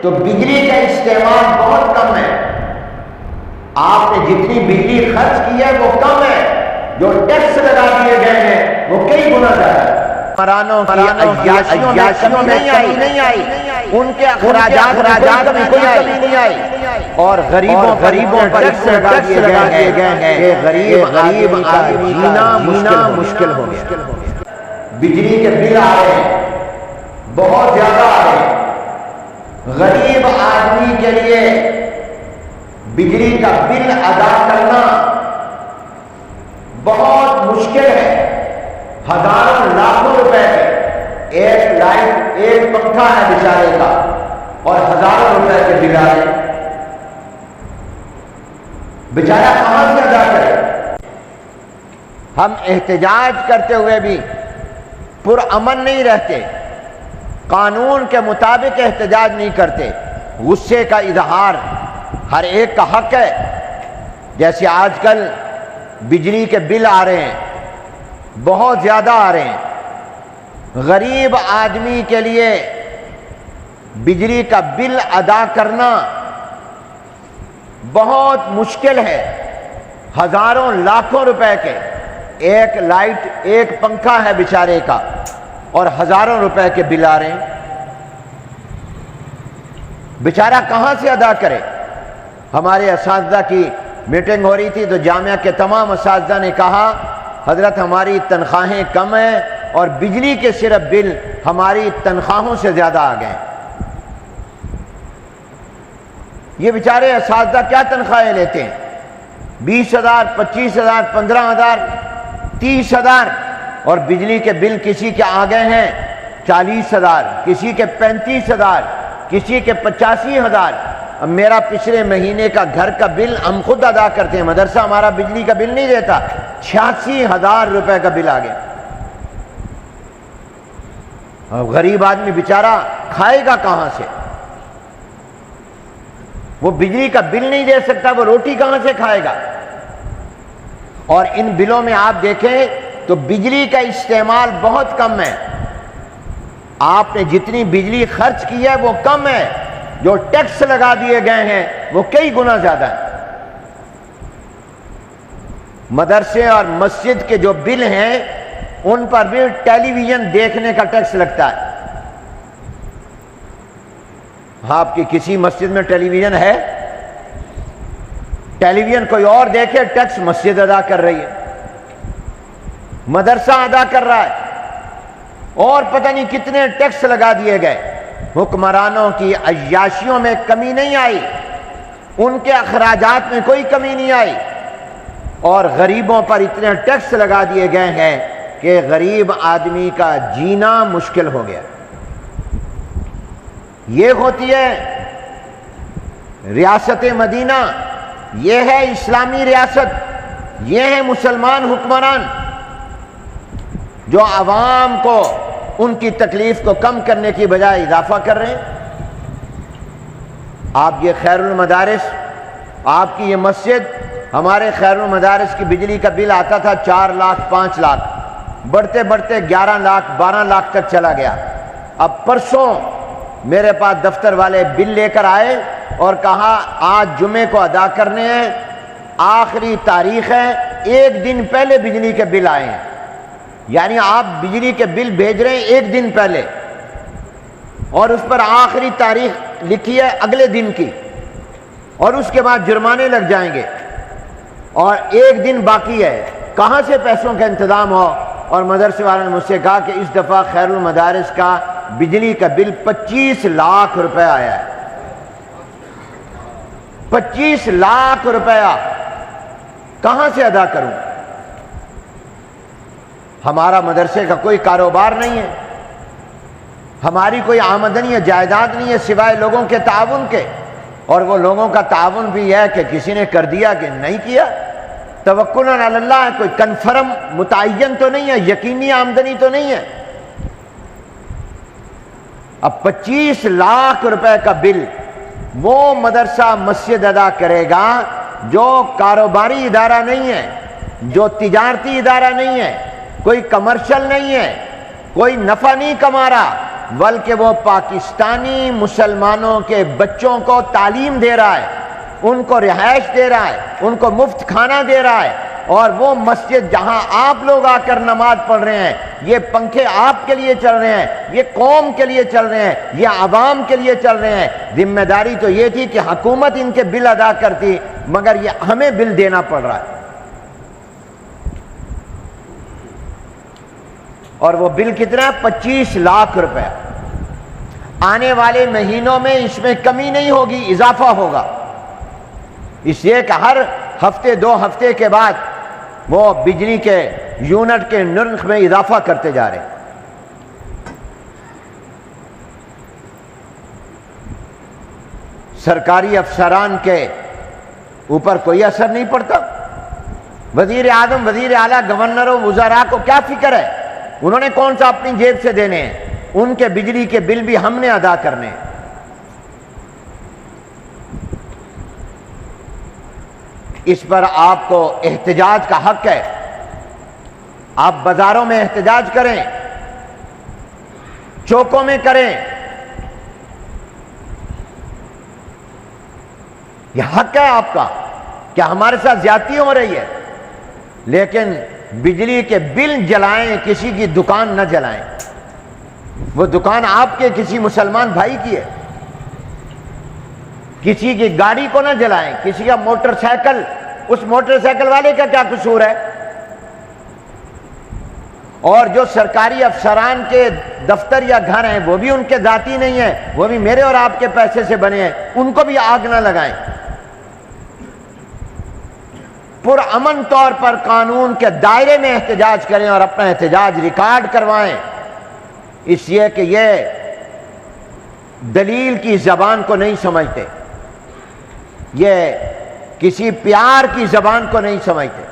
تو بجلی کا استعمال بہت کم ہے. آپ نے جتنی بجلی خرچ کی ہے وہ کم ہے، جو ٹیکس لگا دیے گئے ہیں وہ کئی گنا زیادہ ہے. حکمرانوں کی عیاشیوں میں کمی نہیں آئی، ان کے اخراجات میں کوئی کمی نہیں آئی، اور غریبوں پر ٹیکس لگا دیے گئے ہیں کہ غریب آدمی کا جینا مشکل ہو گیا. بجلی کے بل آ رہے ہیں، بہت زیادہ آ رہے ہیں. غریب آدمی کے لیے بجلی کا بل ادا کرنا بہت مشکل ہے. ہزاروں لاکھوں روپے کے ایک لائٹ ایک پنکھا ہے بیچارے کا، اور ہزاروں روپے کے بل آ رہے ہیں. بیچارہ کہاں سے ادا کرے؟ ہم احتجاج کرتے ہوئے بھی پرامن نہیں رہتے، قانون کے مطابق احتجاج نہیں کرتے. غصے کا اظہار ہر ایک کا حق ہے. جیسے آج کل بجلی کے بل آ رہے ہیں، بہت زیادہ آ رہے ہیں. غریب آدمی کے لیے بجلی کا بل ادا کرنا بہت مشکل ہے. ہزاروں لاکھوں روپے کے ایک لائٹ ایک پنکھا ہے بیچارے کا، اور ہزاروں روپے کے بل آ رہے ہیں. بیچارہ کہاں سے ادا کرے؟ ہمارے اساتذہ کی میٹنگ ہو رہی تھی تو جامعہ کے تمام اساتذہ نے کہا حضرت ہماری تنخواہیں کم ہیں اور بجلی کے صرف بل ہماری تنخواہوں سے زیادہ آ گئے. یہ بیچارے اساتذہ کیا تنخواہیں لیتے ہیں؟ 20,000 25,000 15,000 30,000، اور بجلی کے بل کسی کے آ گئے ہیں 40,000، کسی کے 35,000، کسی کے 85,000. اب میرا پچھلے مہینے کا گھر کا بل ہم خود ادا کرتے ہیں، مدرسہ ہمارا بجلی کا بل نہیں دیتا، 86,000 روپے کا بل آ گیا. غریب آدمی بیچارہ کھائے گا کہاں سے؟ وہ بجلی کا بل نہیں دے سکتا، وہ روٹی کہاں سے کھائے گا؟ اور ان بلوں میں آپ دیکھیں تو بجلی کا استعمال بہت کم ہے. آپ نے جتنی بجلی خرچ کی ہے وہ کم ہے، جو ٹیکس لگا دیے گئے ہیں وہ کئی گنا زیادہ ہے. مدرسے اور مسجد کے جو بل ہیں ان پر بھی ٹیلی ویژن دیکھنے کا ٹیکس لگتا ہے. آپ کی کسی مسجد میں ٹیلی ویژن ہے؟ ٹیلی ویژن کوئی اور دیکھے، ٹیکس مسجد ادا کر رہی ہے، مدرسہ ادا کر رہا ہے، اور پتہ نہیں کتنے ٹیکس لگا دیے گئے. حکمرانوں کی عیاشیوں میں کمی نہیں آئی، ان کے اخراجات میں کوئی کمی نہیں آئی، اور غریبوں پر اتنے ٹیکس لگا دیے گئے ہیں کہ غریب آدمی کا جینا مشکل ہو گیا. یہ ہوتی ہے ریاست مدینہ، یہ ہے اسلامی ریاست، یہ ہے مسلمان حکمران جو عوام کو ان کی تکلیف کو کم کرنے کی بجائے اضافہ کر رہے ہیں. آپ یہ خیر المدارس، آپ کی یہ مسجد، ہمارے خیر المدارس کی بجلی کا بل آتا تھا 4 لاکھ 5 لاکھ، بڑھتے بڑھتے 11 لاکھ 12 لاکھ تک چلا گیا. اب پرسوں میرے پاس دفتر والے بل لے کر آئے اور کہا آج جمعے کو ادا کرنے ہیں، آخری تاریخ ہے، 1 دن پہلے بجلی کے بل آئے ہیں. یعنی آپ بجلی کے بل بھیج رہے ہیں 1 دن پہلے، اور اس پر آخری تاریخ لکھی ہے اگلے دن کی، اور اس کے بعد جرمانے لگ جائیں گے، اور 1 دن باقی ہے. کہاں سے پیسوں کا انتظام ہو؟ اور مدرسے والوں نے مجھ سے کہا کہ اس دفعہ خیر المدارس کا بجلی کا بل 25 لاکھ روپے آیا ہے. 25 لاکھ روپیہ کہاں سے ادا کروں؟ ہمارا مدرسے کا کوئی کاروبار نہیں ہے، ہماری کوئی آمدنی یا جائیداد نہیں ہے سوائے لوگوں کے تعاون کے، اور وہ لوگوں کا تعاون بھی ہے کہ کسی نے کر دیا کہ نہیں کیا. توکل علی اللہ ہے، کوئی کنفرم متعین تو نہیں ہے، یقینی آمدنی تو نہیں ہے. اب 25 لاکھ روپے کا بل وہ مدرسہ مسجد ادا کرے گا جو کاروباری ادارہ نہیں ہے، جو تجارتی ادارہ نہیں ہے، کوئی کمرشل نہیں ہے، کوئی نفع نہیں کما رہا، بلکہ وہ پاکستانی مسلمانوں کے بچوں کو تعلیم دے رہا ہے، ان کو رہائش دے رہا ہے، ان کو مفت کھانا دے رہا ہے۔ اور وہ مسجد جہاں آپ لوگ آ کر نماز پڑھ رہے ہیں، یہ پنکھے آپ کے لیے چل رہے ہیں، یہ قوم کے لیے چل رہے ہیں، یہ عوام کے لیے چل رہے ہیں۔ ذمہ داری تو یہ تھی کہ حکومت ان کے بل ادا کرتی، مگر یہ ہمیں بل دینا پڑ رہا ہے۔ اور وہ بل کتنا؟ 25 لاکھ روپے۔ آنے والے مہینوں میں اس میں کمی نہیں ہوگی، اضافہ ہوگا، اس لیے کہ ہر ہفتے 2 ہفتے کے بعد وہ بجلی کے یونٹ کے نرخ میں اضافہ کرتے جا رہے ہیں۔ سرکاری افسران کے اوپر کوئی اثر نہیں پڑتا۔ وزیر اعظم، وزیر اعلیٰ، گورنروں، وزراء کو کیا فکر ہے؟ انہوں نے کون سا اپنی جیب سے دینے ہیں؟ ان کے بجلی کے بل بھی ہم نے ادا کرنے ہیں۔ اس پر آپ کو احتجاج کا حق ہے، آپ بازاروں میں احتجاج کریں، چوکوں میں کریں، یہ حق ہے آپ کا کہ ہمارے ساتھ زیادتی ہو رہی ہے، لیکن بجلی کے بل جلائیں، کسی کی دکان نہ جلائیں۔ وہ دکان آپ کے کسی مسلمان بھائی کی ہے، کسی کی گاڑی کو نہ جلائیں، کسی کا موٹر سائیکل، اس موٹر سائیکل والے کا کیا قصور ہے؟ اور جو سرکاری افسران کے دفتر یا گھر ہیں وہ بھی ان کے ذاتی نہیں ہیں، وہ بھی میرے اور آپ کے پیسے سے بنے ہیں، ان کو بھی آگ نہ لگائیں۔ پرامن طور پر قانون کے دائرے میں احتجاج کریں اور اپنا احتجاج ریکارڈ کروائیں، اس لیے کہ یہ دلیل کی زبان کو نہیں سمجھتے، یہ کسی پیار کی زبان کو نہیں سمجھتے۔